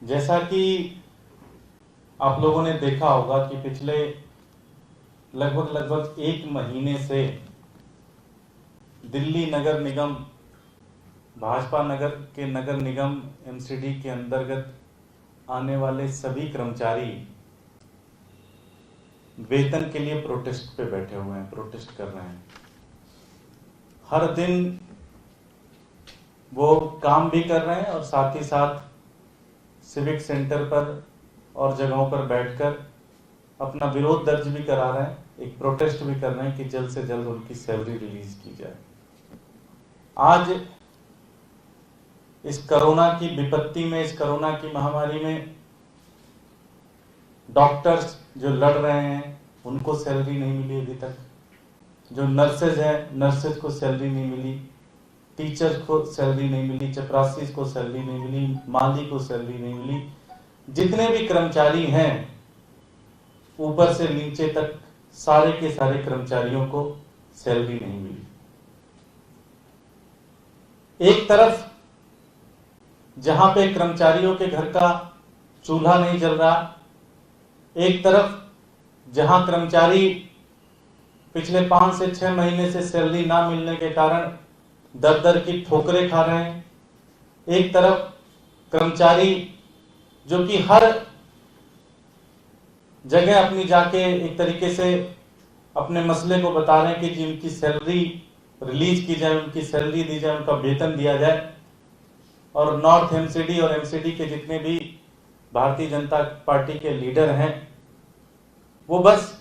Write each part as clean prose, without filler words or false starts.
जैसा कि आप लोगों ने देखा होगा कि पिछले लगभग एक महीने से दिल्ली नगर निगम, भाजपा नगर के नगर निगम एमसीडी के अंतर्गत आने वाले सभी कर्मचारी वेतन के लिए प्रोटेस्ट पे बैठे हुए हैं, प्रोटेस्ट कर रहे हैं। हर दिन वो काम भी कर रहे हैं और साथ ही साथ सिविक सेंटर पर और जगहों पर बैठकर अपना विरोध दर्ज भी करा रहे हैं, एक प्रोटेस्ट भी कर रहे हैं कि जल्द से जल्द उनकी सैलरी रिलीज की जाए। आज इस कोरोना की विपत्ति में, इस कोरोना की महामारी में डॉक्टर्स जो लड़ रहे हैं उनको सैलरी नहीं मिली अभी तक, जो नर्सेज हैं नर्सेज को सैलरी नहीं मिली, टीचर्स को सैलरी नहीं मिली, चपरासी को सैलरी नहीं मिली, माली को सैलरी नहीं मिली, जितने भी कर्मचारी हैं ऊपर से नीचे तक सारे के सारे कर्मचारियों को सैलरी नहीं मिली। एक तरफ जहां पे कर्मचारियों के घर का चूल्हा नहीं जल रहा, एक तरफ जहां कर्मचारी पिछले 5 से 6 महीने से सैलरी ना मिलने के कारण दर दर की ठोकरें खा रहे हैं, एक तरफ कर्मचारी जो कि हर जगह अपनी जाके एक तरीके से अपने मसले को बता रहे हैं कि जिनकी सैलरी रिलीज की जाए, उनकी सैलरी दी जाए, उनका वेतन दिया जाए। और नॉर्थ एमसीडी और एमसीडी के जितने भी भारतीय जनता पार्टी के लीडर हैं वो बस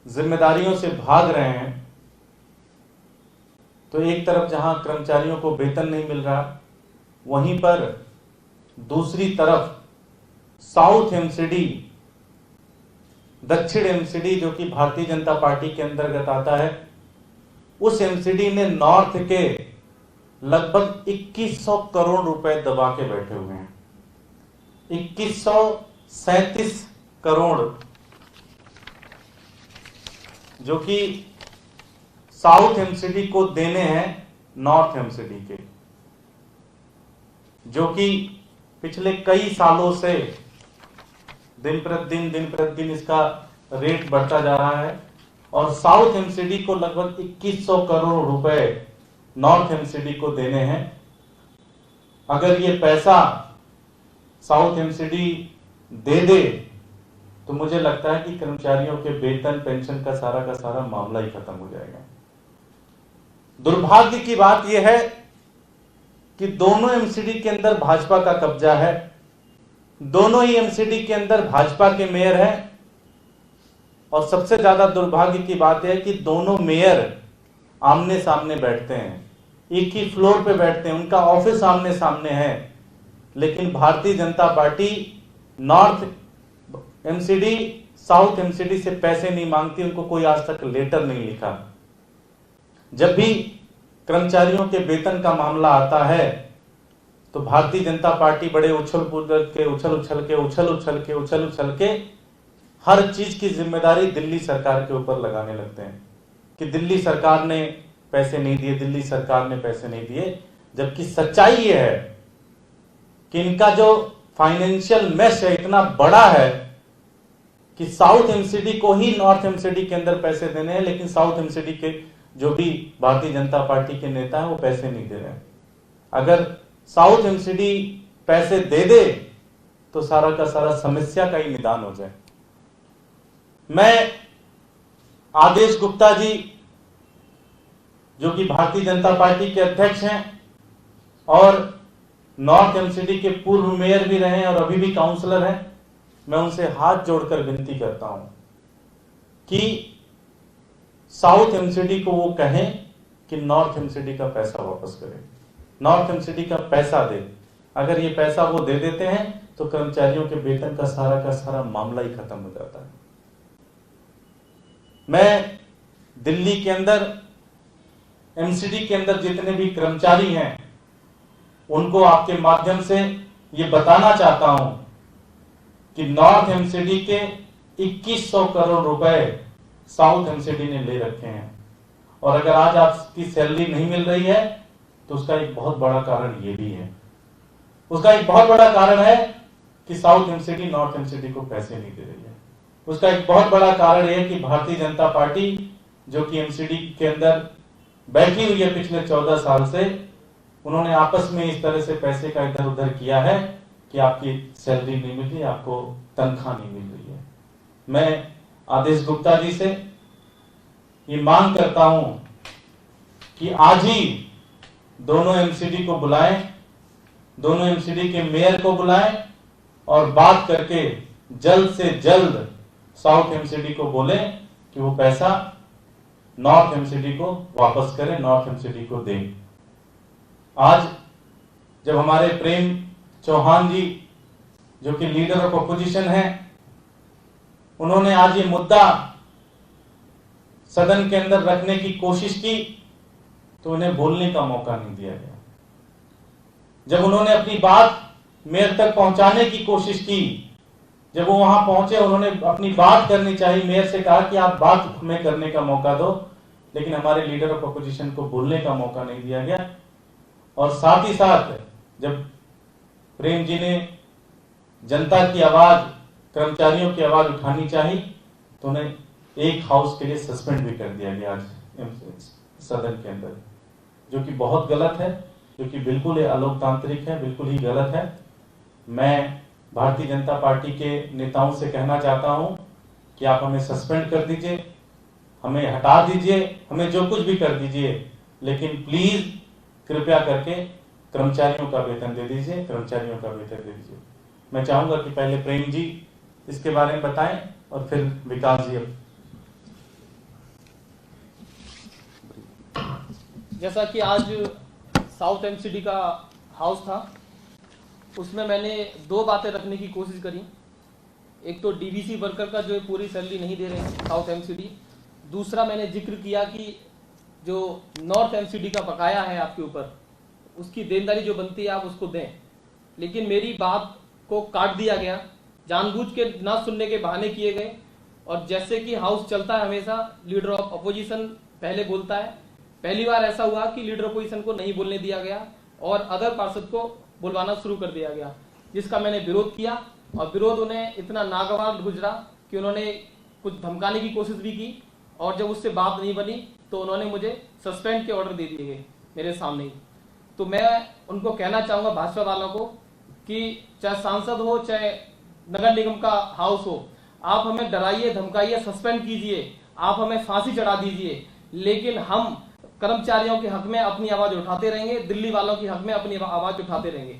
जिम्मेदारियों से भाग रहे हैं। तो एक तरफ जहां कर्मचारियों को वेतन नहीं मिल रहा, वहीं पर दूसरी तरफ साउथ एमसीडी, दक्षिण एमसीडी जो कि भारतीय जनता पार्टी के अंतर्गत आता है, उस एमसीडी ने नॉर्थ के लगभग 2100 करोड़ रुपए दबा के बैठे हुए हैं। 2137 करोड़ जो कि साउथ एमसीडी को देने हैं नॉर्थ एमसीडी के, जो कि पिछले कई सालों से दिन प्रतिदिन इसका रेट बढ़ता जा रहा है। और साउथ एमसीडी को लगभग 2100 करोड़ रुपए नॉर्थ एमसीडी को देने हैं। अगर ये पैसा साउथ एमसीडी दे दे तो मुझे लगता है कि कर्मचारियों के वेतन पेंशन का सारा मामला ही खत्म हो जाएगा। दुर्भाग्य की बात यह है कि दोनों एमसीडी के अंदर भाजपा का कब्जा है, दोनों ही एमसीडी के अंदर भाजपा के मेयर हैं। और सबसे ज्यादा दुर्भाग्य की बात है कि दोनों मेयर आमने सामने बैठते हैं, एक ही फ्लोर पे बैठते हैं, उनका ऑफिस आमने सामने है, लेकिन Bharatiya Janata party north MCD south MCD से पैसे नहीं मांगती, उनको कोई आज तक लेटर नहीं लिखा। जब भी कर्मचारियों के वेतन का मामला आता है तो भारतीय जनता पार्टी बड़े उछल के हर चीज की जिम्मेदारी दिल्ली सरकार के ऊपर लगाने लगते हैं कि दिल्ली सरकार ने पैसे नहीं दिए, दिल्ली सरकार ने पैसे नहीं दिए। जबकि सच्चाई ये है कि इनका जो फाइनेंशियल मेश है इतना बड़ा है कि साउथ एमसीडी को ही नॉर्थ एमसीडी के अंदर पैसे देने हैं, लेकिन साउथ एमसीडी के जो भी भारतीय जनता पार्टी के नेता हैं वो पैसे नहीं दे रहे हैं। अगर साउथ एमसीडी पैसे दे दे तो सारा का सारा समस्या का ही निदान हो जाए। मैं आदेश गुप्ता जी जो कि भारतीय जनता पार्टी के अध्यक्ष हैं और नॉर्थ एमसीडी के पूर्व मेयर भी रहे हैं और अभी भी काउंसलर हैं, मैं उनसे हाथ जोड़कर विनती करता हूं कि साउथ एमसीडी को वो कहें कि नॉर्थ एमसीडी का पैसा वापस करें, नॉर्थ एमसीडी का पैसा दे। अगर ये पैसा वो दे देते हैं तो कर्मचारियों के वेतन का सारा मामला ही खत्म हो जाता है। मैं दिल्ली के अंदर एमसीडी के अंदर जितने भी कर्मचारी हैं उनको आपके माध्यम से ये बताना चाहता हूं कि नॉर्थ एमसीडी के 2100 करोड़ रुपए साउथ एमसीडी ने ले रखे हैं। और अगर आज आपकी सैलरी नहीं मिल रही है तो उसका एक बहुत बड़ा कारण ये भी है, उसका एक बहुत बड़ा कारण है कि साउथ एमसीडी नॉर्थ एमसीडी को पैसे नहीं दे रही है। उसका एक बहुत बड़ा कारण यह है कि भारतीय जनता पार्टी जो कि एमसीडी के अंदर बैठी हुई है पिछले 14 साल से, उन्होंने आपस में इस तरह से पैसे का इधर उधर किया है कि आपकी सैलरी नहीं मिल रही, आपको तनख्वाह नहीं मिल रही है। मैं आदेश गुप्ता जी से ये मांग करता हूं कि आज ही दोनों एमसीडी को बुलाएं, दोनों एमसीडी के मेयर को बुलाएं और बात करके जल्द से जल्द साउथ एमसीडी को बोलें कि वो पैसा नॉर्थ एमसीडी को वापस करें, नॉर्थ एमसीडी को दें। आज जब हमारे प्रेम चौहान जी जो कि लीडर ऑफ अपोजिशन हैं, उन्होंने आज ये मुद्दा सदन के अंदर रखने की कोशिश की तो उन्हें बोलने का मौका नहीं दिया गया। जब उन्होंने अपनी बात मेयर तक पहुंचाने की कोशिश की, जब वो वहां पहुंचे, उन्होंने अपनी बात करनी चाहिए, मेयर से कहा कि आप बात हमें करने का मौका दो, लेकिन हमारे लीडर ऑफ अपोजिशन को बोलने का मौका नहीं दिया गया। और साथ ही साथ जब प्रेम जी ने जनता की आवाज, कर्मचारियों की आवाज उठानी चाहिए तो उन्हें एक हाउस के लिए सस्पेंड भी कर दिया गया आज सदन के अंदर, जो कि बहुत गलत है, जो कि बिल्कुल अलोकतांत्रिक है, बिल्कुल ही गलत है। मैं भारतीय जनता पार्टी के नेताओं से कहना चाहता हूं कि आप हमें सस्पेंड कर दीजिए, हमें हटा दीजिए, हमें जो कुछ भी कर दीजिए, लेकिन प्लीज कृपया करके कर्मचारियों का वेतन दे दीजिए, कर्मचारियों का वेतन दे दीजिए। मैं चाहूंगा कि पहले प्रेम जी इसके बारे में बताएं और फिर विकास जी। जैसा कि आज साउथ एमसीडी का हाउस था, उसमें मैंने दो बातें रखने की कोशिश करी। एक तो डीवीसी वर्कर का जो पूरी सैलरी नहीं दे रहे हैं साउथ एमसीडी, दूसरा मैंने जिक्र किया कि जो नॉर्थ एमसीडी का बकाया है आपके ऊपर, उसकी देनदारी जो बनती है आप उसको दें। लेकिन मेरी बात को काट दिया गया, जानबूझ के ना सुनने के बहाने किए गए। और जैसे कि हाउस चलता है हमेशा, लीडर ऑफ अपोजिशन पहले बोलता है, पहली बार ऐसा हुआ कि लीडर अपोजिशन को नहीं बोलने दिया गया और अदर पार्षद को बुलवाना शुरू कर दिया गया, जिसका मैंने विरोध किया। और विरोध उन्हें इतना नागवार गुजरा कि उन्होंने कुछ धमकाने की कोशिश भी की, और जब उससे बात नहीं बनी तो उन्होंने मुझे सस्पेंड के ऑर्डर दे दिए गए मेरे सामने ही। तो मैं उनको कहना चाहूंगा भाजपा वालों को कि चाहे सांसद हो चाहे नगर निगम का हाउस हो, आप हमें डराइए, धमकाइए, सस्पेंड कीजिए, आप हमें फांसी चढ़ा दीजिए, लेकिन हम कर्मचारियों के हक में अपनी आवाज उठाते रहेंगे, दिल्ली वालों के हक में अपनी आवाज उठाते रहेंगे।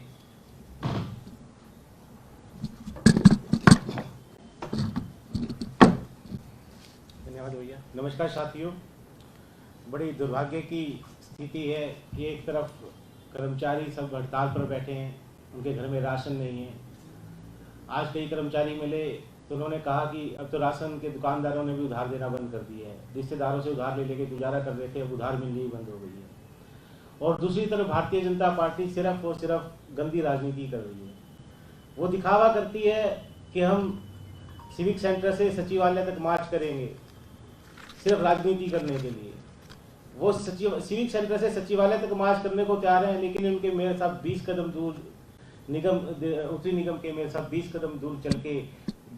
धन्यवाद भैया। नमस्कार साथियों, बड़ी दुर्भाग्य की स्थिति है कि एक तरफ कर्मचारी सब हड़ताल पर बैठे हैं, उनके घर में राशन नहीं है। आज कई कर्मचारी मिले तो उन्होंने कहा कि अब तो राशन के दुकानदारों ने भी उधार देना बंद कर दिया है, रिश्तेदारों से उधार ले लेके गुजारा कर रहे थे, अब उधार मिलनी ही बंद हो गई है। और दूसरी तरफ भारतीय जनता पार्टी सिर्फ और सिर्फ गंदी राजनीति कर रही है। वो दिखावा करती है कि हम सिविक सेंटर से सचिवालय तक मार्च करेंगे सिर्फ राजनीति करने के लिए। वो सिविक सेंटर से सचिवालय तक मार्च करने को तैयार हैं, लेकिन उनके मेयर साहब 20 कदम दूर, निगम उत्तरी निगम के मेयर साहब 20 कदम दूर चल के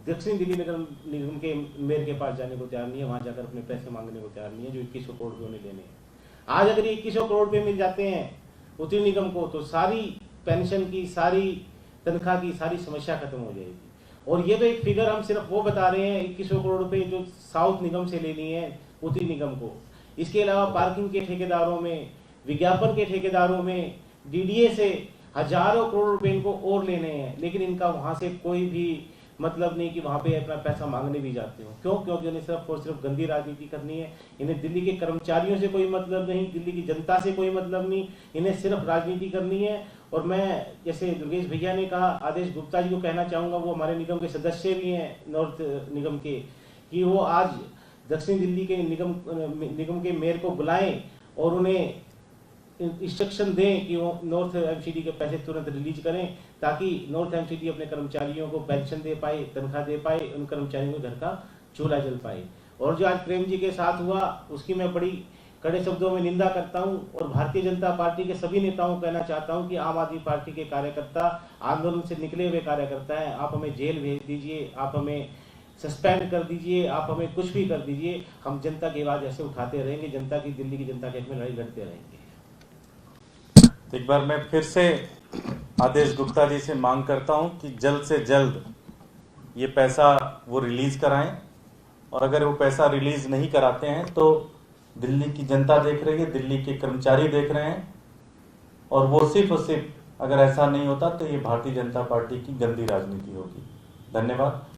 दक्षिण दिल्ली निगम के मेयर के पास जाने को तैयार नहीं है, वहां जाकर अपने पैसे मांगने को तैयार नहीं है जो 2100 करोड़ रुपये उन्हें देने हैं। आज अगर 2100 करोड़ रुपये मिल जाते हैं उत्तरी निगम को तो सारी पेंशन की, सारी तनख्वाह की सारी समस्या खत्म हो जाएगी। और ये तो एक फिगर हम सिर्फ वो बता रहे हैं 2100 करोड़ रुपये जो साउथ निगम से लेनी है उत्तरी निगम को। इसके अलावा पार्किंग के ठेकेदारों में, विज्ञापन के ठेकेदारों में, डीडीए से हजारों करोड़ रुपए इनको और लेने हैं, लेकिन इनका वहां से कोई भी मतलब नहीं कि वहां पे अपना पैसा मांगने भी जाते हो। क्यों? क्योंकि उन्हें सिर्फ और सिर्फ गंदी राजनीति करनी है। इन्हें दिल्ली के कर्मचारियों से कोई मतलब नहीं, दिल्ली की जनता से कोई मतलब नहीं, इन्हें सिर्फ राजनीति करनी है। और मैं जैसे दुर्गेश भैया ने कहा, आदेश गुप्ता जी को कहना चाहूंगा, वो हमारे निगम के सदस्य भी हैं नॉर्थ निगम के, कि वो आज दक्षिण दिल्ली के निगम के मेयर को बुलाएं और उन्हें इंस्ट्रक्शन दें कि वो नॉर्थ एमसीडी के पैसे तुरंत रिलीज करें, ताकि नॉर्थ एमसीडी अपने कर्मचारियों को पेंशन दे पाए, तनख्वाह दे पाए, उन कर्मचारियों को घर का चूल्हा जल पाए। और जो आज प्रेम जी के साथ हुआ उसकी मैं बड़ी कड़े शब्दों में निंदा करता हूं और भारतीय जनता पार्टी के सभी नेताओं को कहना चाहता हूं कि आम आदमी पार्टी के कार्यकर्ता, आंदोलन से निकले हुए कार्यकर्ता हैं, आप हमें जेल भेज दीजिए, आप हमें सस्पेंड कर दीजिए, आप हमें कुछ भी कर दीजिए, हम जनता की आवाज ऐसे उठाते रहेंगे, जनता की, दिल्ली की जनता के हक में लड़ाई लड़ते रहेंगे। एक बार मैं फिर से आदेश गुप्ता जी से मांग करता हूं कि जल्द से जल्द ये पैसा वो रिलीज कराएं, और अगर वो पैसा रिलीज नहीं कराते हैं तो दिल्ली की जनता देख रही है, दिल्ली के कर्मचारी देख रहे हैं, और वो सिर्फ और सिर्फ अगर ऐसा नहीं होता तो ये भारतीय जनता पार्टी की गंदी राजनीति होगी। धन्यवाद।